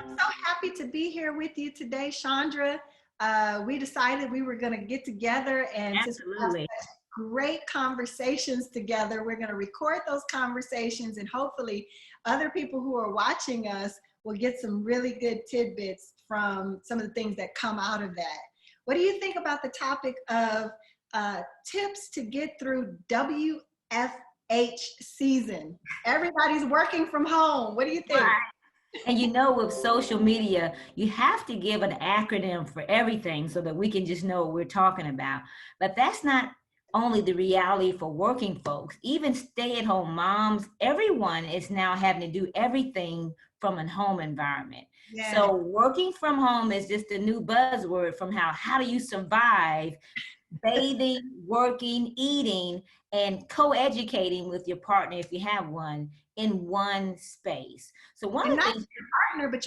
I'm so happy to be here with you today, Chandra. We decided we were going to get together and just have Absolutely. such great conversations together. We're going to record those conversations, and hopefully other people who are watching us will get some really good tidbits from some of the things that come out of that. What do you think about the topic of tips to get through WFH season? Everybody's working from home. What do you think? Right. And with social media, you have to give an acronym for everything so that we can just know what we're talking about. But that's not only the reality for working folks, even stay-at-home moms, everyone is now having to do everything from a home environment. Yeah. So working from home is just a new buzzword from how do you survive bathing, working, eating, and co-educating with your partner if you have one in one space. So one And of the not things, your partner, but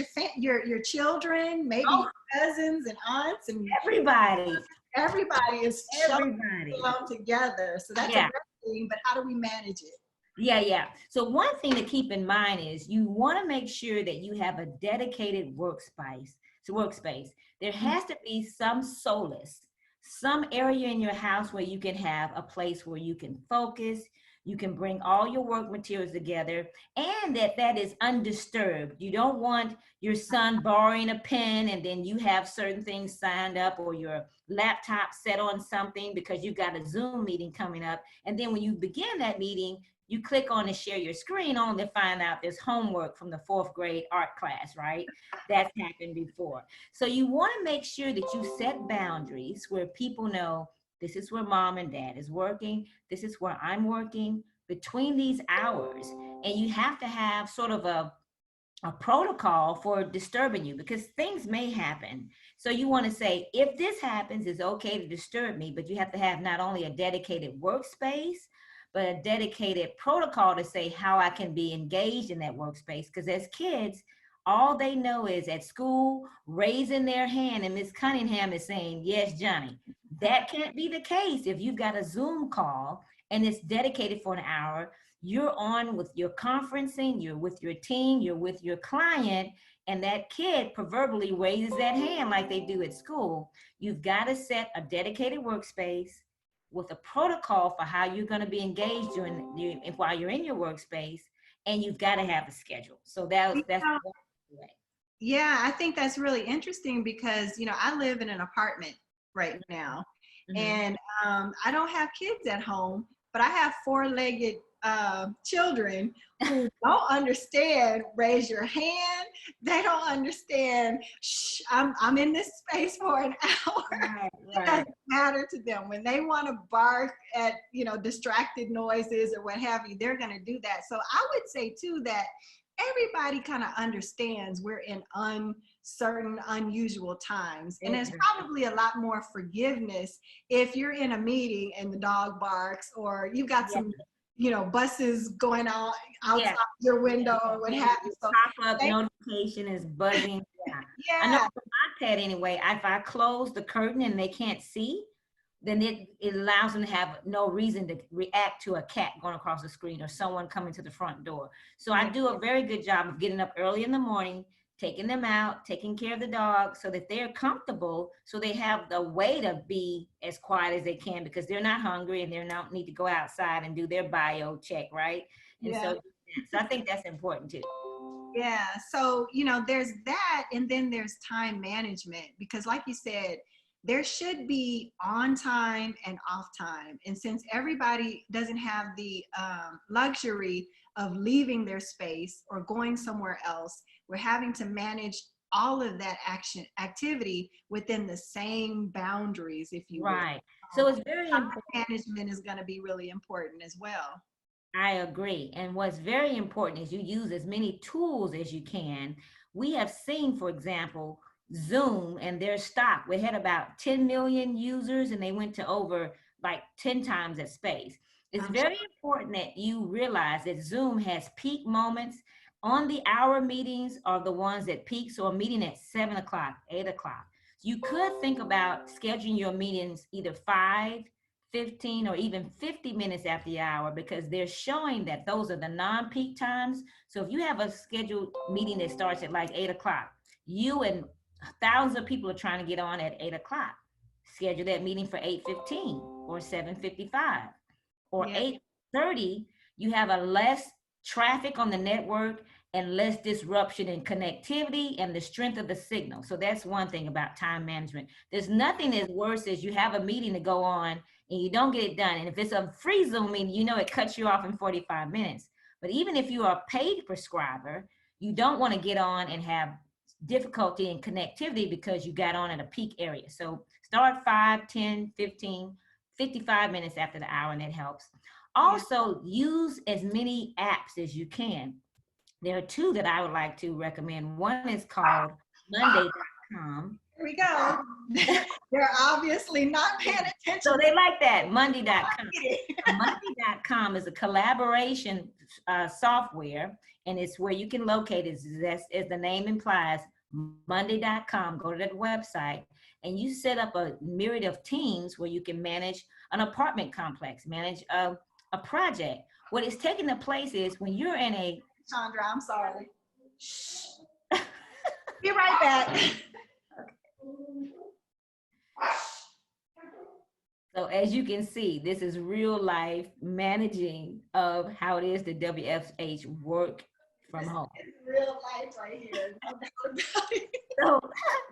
your children, maybe oh, your cousins and aunts, and everybody, everybody is showing everybody. together. So that's a Yeah. great thing, but how do we manage it? Yeah. So one thing to keep in mind is you want to make sure that you have a dedicated workspace. There has to be some solace, some area in your house where you can have a place where you can focus, you can bring all your work materials together, and that is undisturbed. You don't want your son borrowing a pen and then you have certain things signed up or your laptop set on something because you've got a Zoom meeting coming up. And then when you begin that meeting, you click on and share your screen only to find out there's homework from the fourth grade art class, right? That's happened before. So you want to make sure that you set boundaries where people know this is where mom and dad is working, this is where I'm working between these hours. And you have to have sort of a protocol for disturbing you because things may happen. So you want to say, if this happens, it's okay to disturb me, but you have to have not only a dedicated workspace, but a dedicated protocol to say how I can be engaged in that workspace. Because as kids, all they know is at school, raising their hand, and Miss Cunningham is saying, yes, Johnny. That can't be the case if you've got a Zoom call and it's dedicated for an hour. You're on with your conferencing, you're with your team, you're with your client, and that kid proverbially raises that hand like they do at school. You've got to set a dedicated workspace with a protocol for how you're going to be engaged while you're in your workspace, and you've got to have a schedule. So that's one way. Yeah, I think that's really interesting because, I live in an apartment right now, Mm-hmm. and I don't have kids at home, but I have four-legged children who don't understand raise your hand. They don't understand, shh, I'm in this space for an hour. Right, It right. doesn't matter to them. When they want to bark at, distracted noises or what have you, they're going to do that. So I would say too that everybody kind of understands we're in uncertain, unusual times. And there's Exactly. probably a lot more forgiveness if you're in a meeting and the dog barks, or you've got Yeah. some, buses going on outside Yeah. your window or what have you. So Pop-up they, notification is buzzing. Yeah. I know yeah, for my pet anyway, if I close the curtain and they can't see, then it allows them to have no reason to react to a cat going across the screen or someone coming to the front door. So I yeah, do a very good job of getting up early in the morning, taking them out, taking care of the dog so that they're comfortable, so they have the way to be as quiet as they can because they're not hungry and they don't need to go outside and do their bio check, right? And yeah. so I think that's important too. Yeah. So, there's that. And then there's time management because, like you said, there should be on time and off time. And since everybody doesn't have the luxury of leaving their space or going somewhere else, we're having to manage all of that activity within the same boundaries, if you will. Right. So So it's very important. time management is going to be really important as well. I agree. And what's very important is you use as many tools as you can. We have seen, for example, Zoom and their stock. We had about 10 million users and they went to over like 10 times that space. It's I'm very important that you realize that Zoom has peak moments. On the hour meetings are the ones that peak. So a meeting at 7 o'clock, 8 o'clock. So you could think about scheduling your meetings either 5, 15, or even 50 minutes after the hour because they're showing that those are the non-peak times. So if you have a scheduled meeting that starts at like 8 o'clock you and thousands of people are trying to get on at 8 o'clock. Schedule that meeting for 8:15 or 7:55 or Yeah. 8:30. You have a less traffic on the network and less disruption in connectivity and the strength of the signal. So that's one thing about time management. There's nothing as worse as you have a meeting to go on and you don't get it done. And if it's a free Zoom meeting, you know it cuts you off in 45 minutes. But even if you are a paid prescriber, you don't want to get on and have difficulty in connectivity because you got on at a peak area. So start 5, 10, 15, 55 minutes after the hour, and it helps. Also, use as many apps as you can. There are two that I would like to recommend. One is called Monday.com. Here we go. They're obviously not paying attention. So they like that, Monday.com. Monday.com is a collaboration software, and it's where you can locate it, as the name implies, Monday.com. Go to that website, and you set up a myriad of teams where you can manage an apartment complex, manage a project. What is taking the place is when you're in a... Chandra, I'm sorry. Shh. Be right back. So as you can see, this is real life managing of how it is that WFH work from home. It's real life right here. So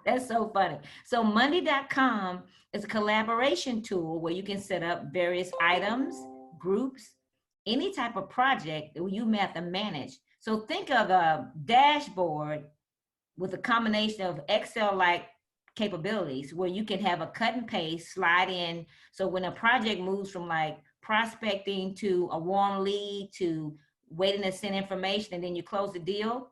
that's so funny. So Monday.com is a collaboration tool where you can set up various items, groups, any type of project that you may have to manage. So think of a dashboard with a combination of Excel-like capabilities where you can have a cut and paste, slide in. So when a project moves from like prospecting to a warm lead to waiting to send information and then you close the deal,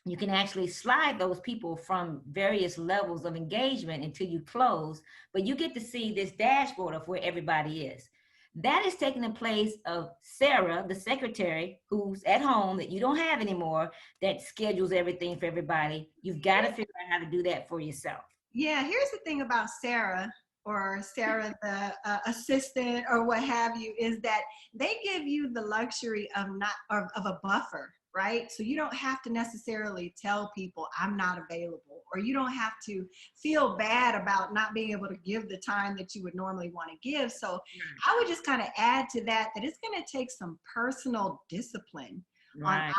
you can actually slide those people from various levels of engagement until you close, but you get to see this dashboard of where everybody is. That is taking the place of Sarah, the secretary, who's at home that you don't have anymore, that schedules everything for everybody. You've got to figure out how to do that for yourself. Yeah, here's the thing about Sarah, or Sarah, the assistant, or what have you, is that they give you the luxury of a buffer, right? So you don't have to necessarily tell people I'm not available, or you don't have to feel bad about not being able to give the time that you would normally want to give. So I would just kind of add to that it's going to take some personal discipline on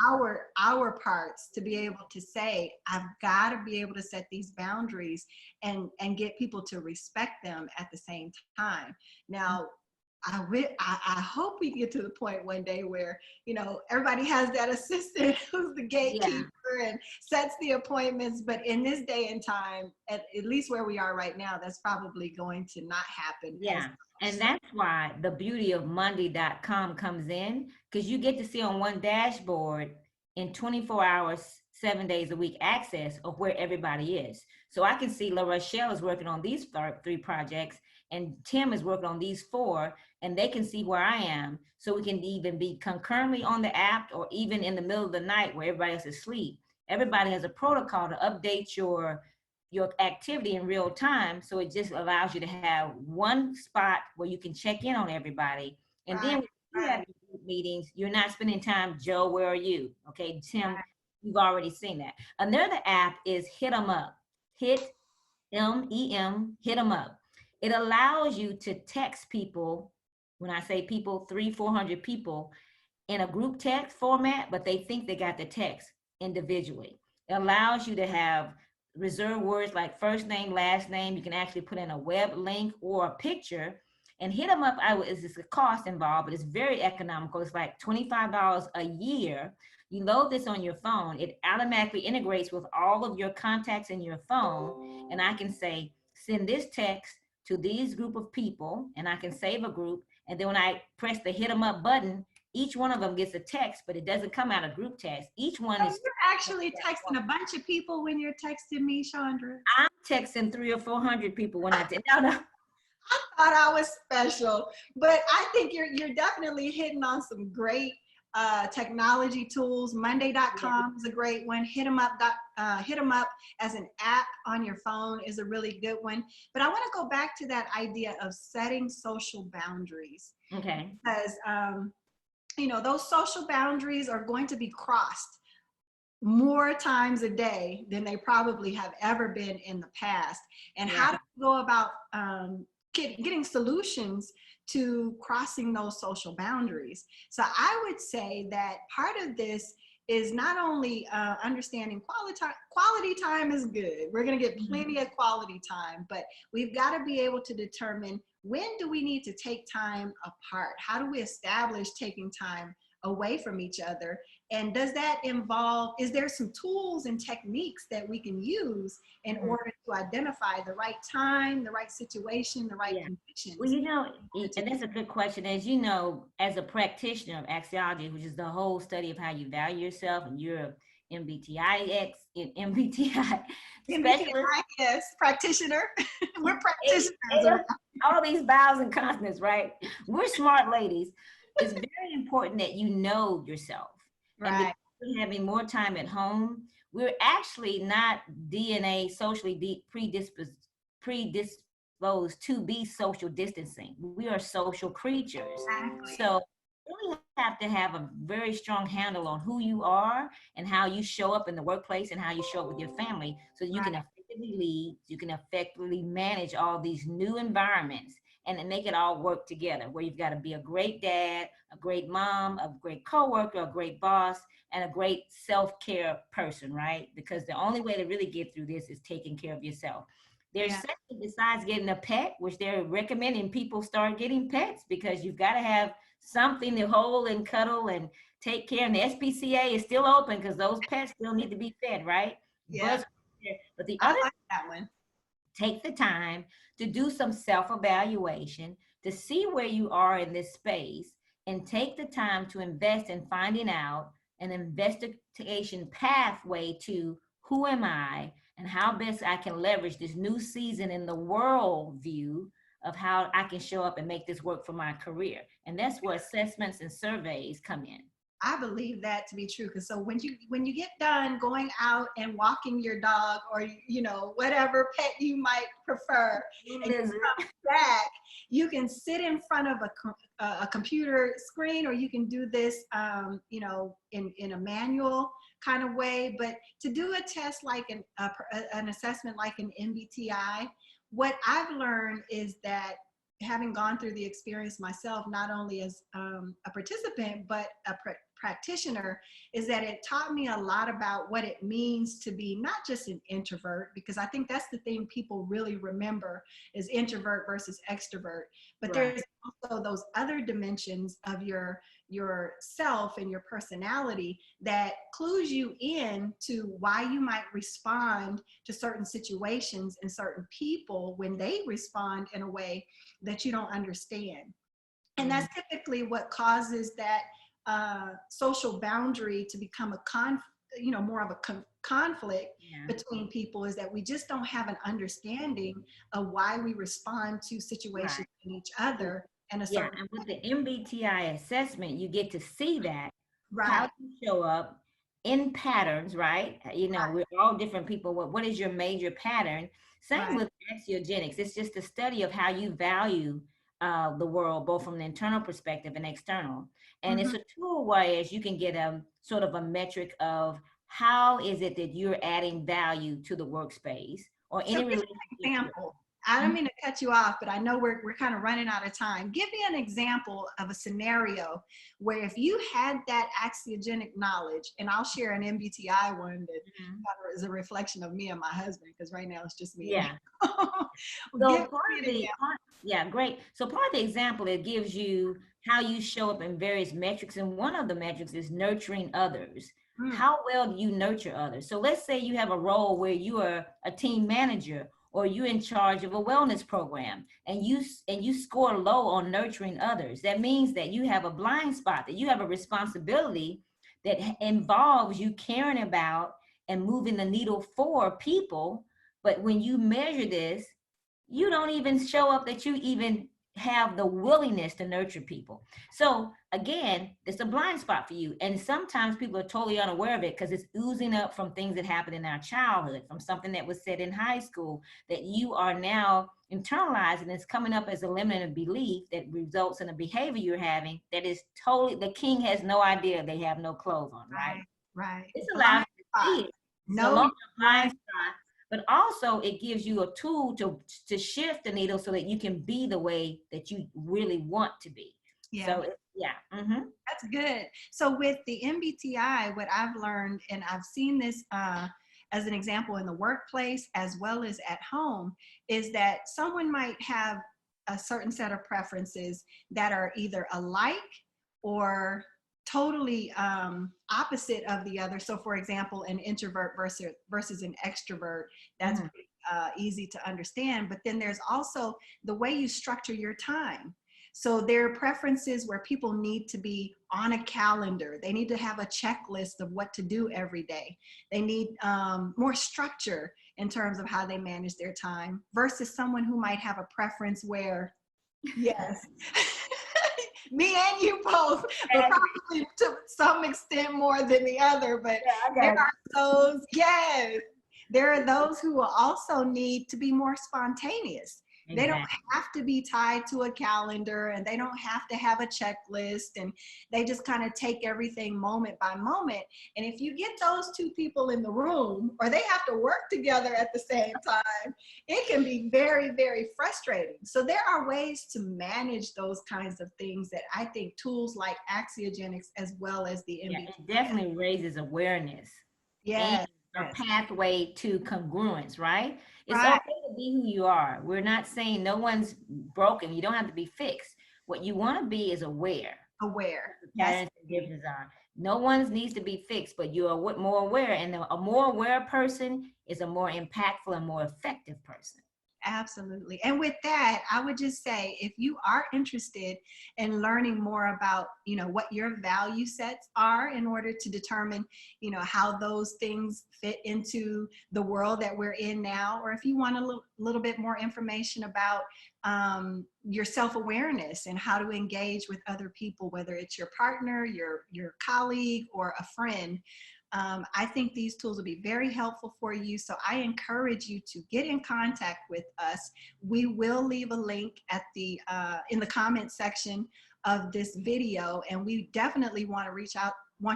our parts to be able to say, I've got to be able to set these boundaries and get people to respect them at the same time. Now, I hope we get to the point one day where, you know, everybody has that assistant who's the gatekeeper and sets the appointments. But in this day and time, at least where we are right now, that's probably going to not happen. Yeah. And that's why the beauty of Monday.com comes in, because you get to see on one dashboard in 24 hours, 7 days a week access of where everybody is. So I can see La Rochelle is working on these 3 projects and Tim is working on these 4, and they can see where I am. So we can even be concurrently on the app or even in the middle of the night where everybody else is asleep. Everybody has a protocol to update your activity in real time. So it just allows you to have one spot where you can check in on everybody. And then when you have meetings, you're not spending time, Joe, where are you? Okay, Tim, you've already seen that. Another app is Hit 'em Up. Hit M-E-M, Hit 'em Up. It allows you to text people, when I say people, 300-400 people, in a group text format, but they think they got the text individually. It allows you to have reserved words like first name, last name. You can actually put in a web link or a picture. And Hit 'em Up, it's a cost involved, but it's very economical. It's like $25 a year. You load this on your phone. It automatically integrates with all of your contacts in your phone. And I can say, send this text to these group of people, and I can save a group. And then when I press the Hit 'em Up button, each one of them gets a text, but it doesn't come out of group text. Each one is... You're actually texting a bunch of people when you're texting me, Chandra? I'm texting 300 or 400 people when I did. No. I thought I was special, but I think you're definitely hitting on some great technology tools. Monday.com is a great one. Hit 'em Up as an app on your phone is a really good one. But I want to go back to that idea of setting social boundaries. Okay. Because you know, those social boundaries are going to be crossed more times a day than they probably have ever been in the past. And how do we go about getting solutions to crossing those social boundaries? So I would say that part of this is not only understanding quality time is good. We're going to get plenty of quality time, but we've got to be able to determine, when do we need to take time apart? How do we establish taking time away from each other? And does that involve, is there some tools and techniques that we can use in order to identify the right time, the right situation, the right conditions? Well, and that's a good question. As you know, as a practitioner of axiology, which is the whole study of how you value yourself, and you're a MBTI specialist. Yes, practitioner. We're practitioners. All these vowels and consonants, right? We're smart ladies. It's very important that you know yourself. Right. And because having more time at home, we're actually not DNA socially predisposed to be social distancing. We are social creatures. Exactly. So you really have to have a very strong handle on who you are and how you show up in the workplace and how you show up with your family, so you can effectively lead, you can effectively manage all these new environments and then make it all work together, where you've got to be a great dad, a great mom, a great coworker, a great boss, and a great self-care person, right? Because the only way to really get through this is taking care of yourself. There's something besides getting a pet, which they're recommending people start getting pets, because you've got to have something to hold and cuddle and take care. And the SPCA is still open because those pets still need to be fed, right? Yeah. But the I other, like that one. take the time to do some self-evaluation to see where you are in this space, and take the time to invest in finding out an investigation pathway to who am I and how best I can leverage this new season in the world view of how I can show up and make this work for my career. And that's where assessments and surveys come in. I believe that to be true, because so when you get done going out and walking your dog, or whatever pet you might prefer, and you come back, you can sit in front of a computer screen, or you can do this in a manual kind of way. But to do a test like an assessment like an MBTI, what I've learned is that, having gone through the experience myself, not only as a participant, but a practitioner, is that it taught me a lot about what it means to be not just an introvert, because I think that's the thing people really remember is introvert versus extrovert. But there's also those other dimensions of your self and your personality that clues you in to why you might respond to certain situations and certain people when they respond in a way that you don't understand. And that's typically what causes that social boundary to become more of a conflict between people, is that we just don't have an understanding of why we respond to situations in each other. And with the MBTI assessment, you get to see that how you show up in patterns, right? We're all different people. What is your major pattern? Same with axiogenics. It's just a study of how you value the world, both from an internal perspective and external. And it's a tool where you can get a sort of a metric of how is it that you're adding value to the workspace or any example. I don't mean to cut you off, but I know we're kind of running out of time. Give me an example of a scenario where, if you had that axiogenic knowledge, and I'll share an MBTI one that is a reflection of me and my husband, because right now it's just me. Yeah. Great. So part of the example, it gives you how you show up in various metrics. And one of the metrics is nurturing others. How well do you nurture others? So let's say you have a role where you are a team manager, or you're in charge of a wellness program, and you score low on nurturing others. That means that you have a blind spot, that you have a responsibility that involves you caring about and moving the needle for people. But when you measure this, you don't even show up that you even have the willingness to nurture people. So again, it's a blind spot for you. And sometimes people are totally unaware of it because it's oozing up from things that happened in our childhood, from something that was said in high school that you are now internalizing. It's coming up as a limiting belief that results in a behavior you're having that is totally, the king has no idea they have no clothes on, right? Right. This allows you see it. It's no longer a blind spot, but also it gives you a tool to shift the needle so that you can be the way that you really want to be. Yeah. So yeah. Mm-hmm. That's good. So with the MBTI, what I've learned, and I've seen this as an example in the workplace as well as at home, is that someone might have a certain set of preferences that are either alike or totally opposite of the other. So for example, an introvert versus an extrovert, that's pretty, easy to understand. But then there's also the way you structure your time. So there are preferences where people need to be on a calendar. They need to have a checklist of what to do every day. They need more structure in terms of how they manage their time versus someone who might have a preference where, yes, me and you both, but probably to some extent more than the other, but there are those, yes, there are those who will also need to be more spontaneous. They don't have to be tied to a calendar, and they don't have to have a checklist, and they just kind of take everything moment by moment. And if you get those two people in the room, or they have to work together at the same time, it can be very, very frustrating. So there are ways to manage those kinds of things that I think tools like Axiogenics as well as the MBTI. It definitely raises awareness. Yes. A pathway to congruence, right? It's okay to be who you are. We're not saying no one's broken. You don't have to be fixed. What you want to be is aware. Aware. Patterns and differences are. No one needs to be fixed, but you are more aware. And a more aware person is a more impactful and more effective person. Absolutely. And with that, I would just say, if you are interested in learning more about, what your value sets are in order to determine, how those things fit into the world that we're in now, or if you want a little bit more information about your self-awareness and how to engage with other people, whether it's your partner, your colleague, or a friend, I think these tools will be very helpful for you. So I encourage you to get in contact with us. We will leave a link at in the comment section of this video, and we definitely want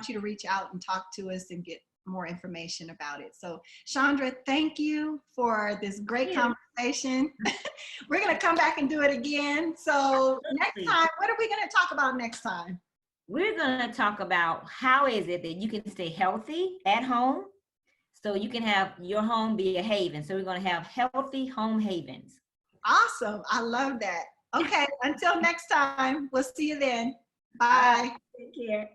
you to reach out and talk to us and get more information about it. So Chandra, thank you for this great conversation. We're going to come back and do it again. So next time, what are we going to talk about next time? We're going to talk about how is it that you can stay healthy at home so you can have your home be a haven. So we're going to have healthy home havens. Awesome. I love that. Okay. Until next time, we'll see you then. Bye. Take care.